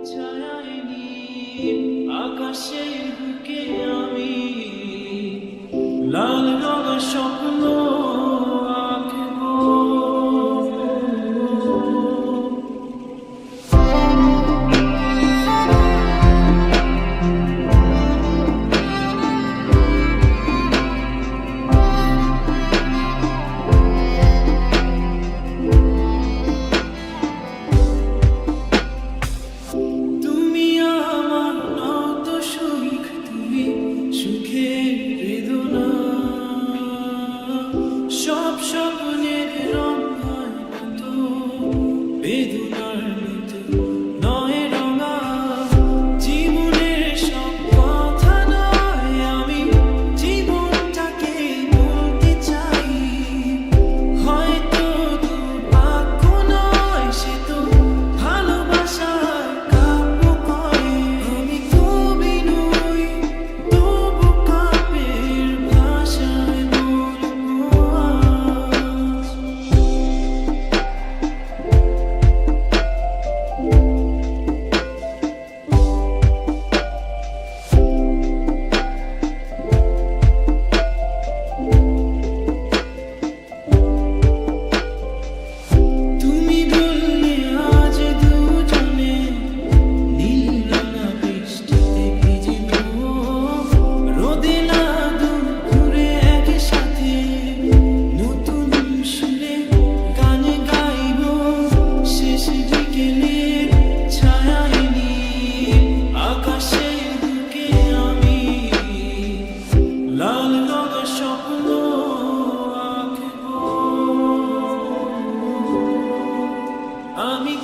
ছায়ায় নীল আকাশের বুকে আমি লাল রঙের স্বপ্ন আঁকবো। তুমি আমার নত সুখ, তুমি সুখের বেদনা, সব স্বপ্নের রং হয় মতো বেদনার মতো নয় রঙা। জীবনের সব কথা নয়, আমি জীবনটাকে বলতে চাই। হয়তো দুর্ভাগ্য নয়, সে তো ভালোবাসার কাব্য কয়। আমি কবি নই, তবু কাব্যের ভাষায় বলবো আজ। তুমি বললে আজ দুজনে নীল রাঙা বৃষ্টিতে ভিজিব, রোদে না দুপুরে একসাথে নতুন সুরে গান গাইব। শেষ বিকেলের ছায়ায় নীল আকাশের বুকে আমি লাল রঙের স্বপ্ন আঁকবো। আমি